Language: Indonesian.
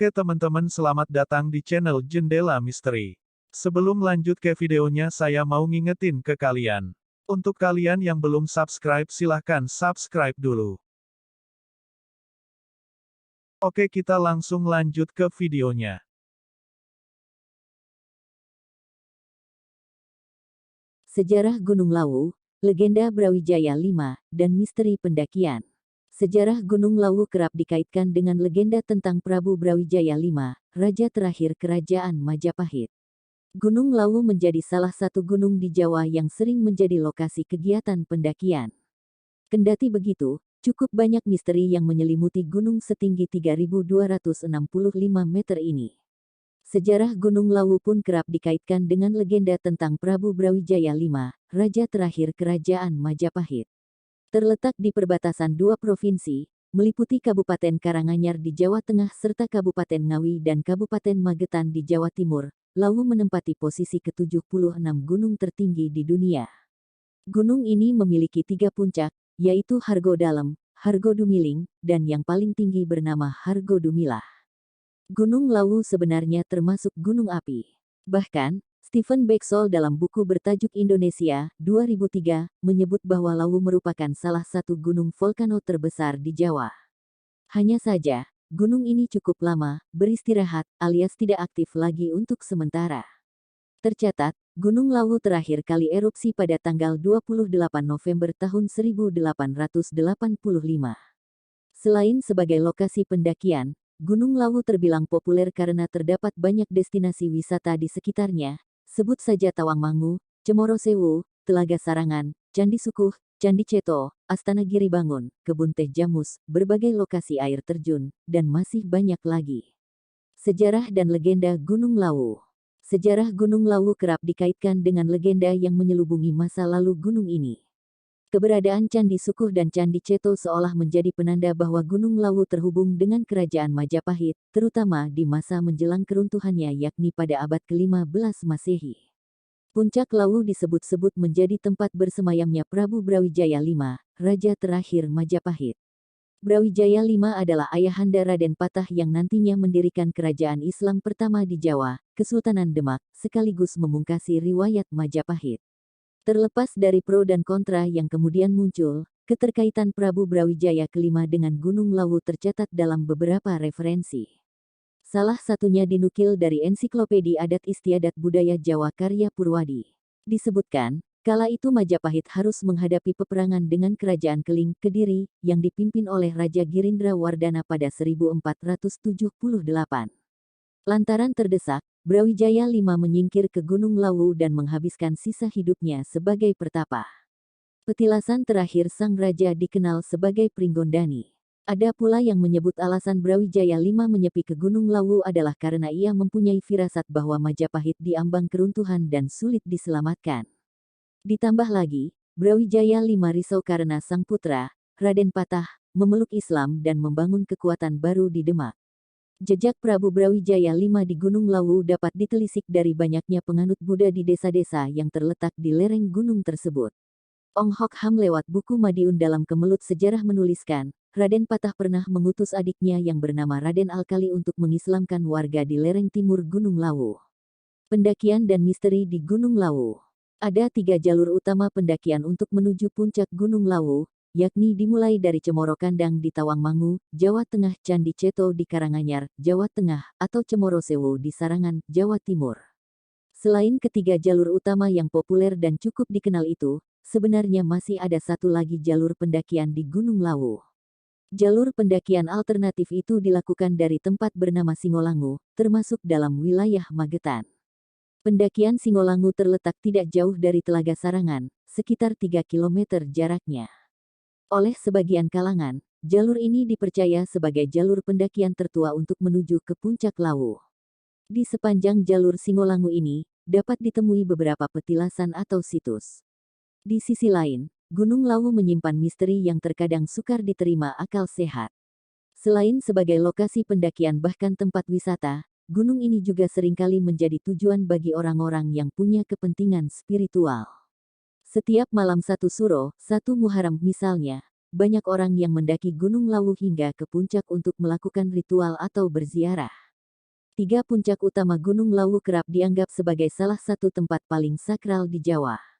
Oke teman-teman, selamat datang di channel Jendela Misteri. Sebelum lanjut ke videonya, saya mau ngingetin ke kalian. Untuk kalian yang belum subscribe, silahkan subscribe dulu. Oke, kita langsung lanjut ke videonya. Sejarah Gunung Lawu, Legenda Brawijaya V, dan Misteri Pendakian. Sejarah Gunung Lawu kerap dikaitkan dengan legenda tentang Prabu Brawijaya V, raja terakhir Kerajaan Majapahit. Gunung Lawu menjadi salah satu gunung di Jawa yang sering menjadi lokasi kegiatan pendakian. Kendati begitu, cukup banyak misteri yang menyelimuti gunung setinggi 3.265 meter ini. Sejarah Gunung Lawu pun kerap dikaitkan dengan legenda tentang Prabu Brawijaya V, raja terakhir Kerajaan Majapahit. Terletak di perbatasan dua provinsi, meliputi Kabupaten Karanganyar di Jawa Tengah serta Kabupaten Ngawi dan Kabupaten Magetan di Jawa Timur, Lawu menempati posisi ke-76 gunung tertinggi di dunia. Gunung ini memiliki 3 puncak, yaitu Hargo Dalem, Hargo Dumiling, dan yang paling tinggi bernama Hargo Dumilah. Gunung Lawu sebenarnya termasuk gunung api. Bahkan, Stephen Baksol dalam buku bertajuk Indonesia, 2003, menyebut bahwa Lawu merupakan salah satu gunung volcano terbesar di Jawa. Hanya saja, gunung ini cukup lama, beristirahat, alias tidak aktif lagi untuk sementara. Tercatat, Gunung Lawu terakhir kali erupsi pada tanggal 28 November tahun 1885. Selain sebagai lokasi pendakian, Gunung Lawu terbilang populer karena terdapat banyak destinasi wisata di sekitarnya, sebut saja Tawangmangu, Cemoro Sewu, Telaga Sarangan, Candi Sukuh, Candi Ceto, Astana Giribangun, Kebun Teh Jamus, berbagai lokasi air terjun, dan masih banyak lagi. Sejarah dan legenda Gunung Lawu. Sejarah Gunung Lawu kerap dikaitkan dengan legenda yang menyelubungi masa lalu gunung ini. Keberadaan Candi Sukuh dan Candi Ceto seolah menjadi penanda bahwa Gunung Lawu terhubung dengan Kerajaan Majapahit, terutama di masa menjelang keruntuhannya yakni pada abad ke-15 Masehi. Puncak Lawu disebut-sebut menjadi tempat bersemayamnya Prabu Brawijaya V, raja terakhir Majapahit. Brawijaya V adalah ayahanda Raden Patah yang nantinya mendirikan kerajaan Islam pertama di Jawa, Kesultanan Demak, sekaligus memungkasi riwayat Majapahit. Terlepas dari pro dan kontra yang kemudian muncul, keterkaitan Prabu Brawijaya kelima dengan Gunung Lawu tercatat dalam beberapa referensi. Salah satunya dinukil dari Ensiklopedi Adat Istiadat Budaya Jawa karya Purwadi. Disebutkan, kala itu Majapahit harus menghadapi peperangan dengan Kerajaan Keling, Kediri, yang dipimpin oleh Raja Girindra Wardana pada 1478. Lantaran terdesak, Brawijaya V menyingkir ke Gunung Lawu dan menghabiskan sisa hidupnya sebagai pertapa. Petilasan terakhir sang raja dikenal sebagai Pringgondani. Ada pula yang menyebut alasan Brawijaya V menyepi ke Gunung Lawu adalah karena ia mempunyai firasat bahwa Majapahit diambang keruntuhan dan sulit diselamatkan. Ditambah lagi, Brawijaya V risau karena sang putra, Raden Patah, memeluk Islam dan membangun kekuatan baru di Demak. Jejak Prabu Brawijaya V di Gunung Lawu dapat ditelisik dari banyaknya penganut Buddha di desa-desa yang terletak di lereng gunung tersebut. Ong Hok Ham lewat buku Madiun dalam Kemelut Sejarah menuliskan, Raden Patah pernah mengutus adiknya yang bernama Raden Alkali untuk mengislamkan warga di lereng timur Gunung Lawu. Pendakian dan misteri di Gunung Lawu. Ada 3 jalur utama pendakian untuk menuju puncak Gunung Lawu, yakni dimulai dari Cemoro Kandang di Tawangmangu, Jawa Tengah, Candi Ceto di Karanganyar, Jawa Tengah, atau Cemoro Sewu di Sarangan, Jawa Timur. Selain ketiga jalur utama yang populer dan cukup dikenal itu, sebenarnya masih ada satu lagi jalur pendakian di Gunung Lawu. Jalur pendakian alternatif itu dilakukan dari tempat bernama Singolangu, termasuk dalam wilayah Magetan. Pendakian Singolangu terletak tidak jauh dari Telaga Sarangan, sekitar 3 km jaraknya. Oleh sebagian kalangan, jalur ini dipercaya sebagai jalur pendakian tertua untuk menuju ke puncak Lawu. Di sepanjang jalur Singolangu ini, dapat ditemui beberapa petilasan atau situs. Di sisi lain, Gunung Lawu menyimpan misteri yang terkadang sukar diterima akal sehat. Selain sebagai lokasi pendakian bahkan tempat wisata, gunung ini juga seringkali menjadi tujuan bagi orang-orang yang punya kepentingan spiritual. Setiap malam 1 Suro, 1 Muharram misalnya, banyak orang yang mendaki Gunung Lawu hingga ke puncak untuk melakukan ritual atau berziarah. Tiga puncak utama Gunung Lawu kerap dianggap sebagai salah satu tempat paling sakral di Jawa.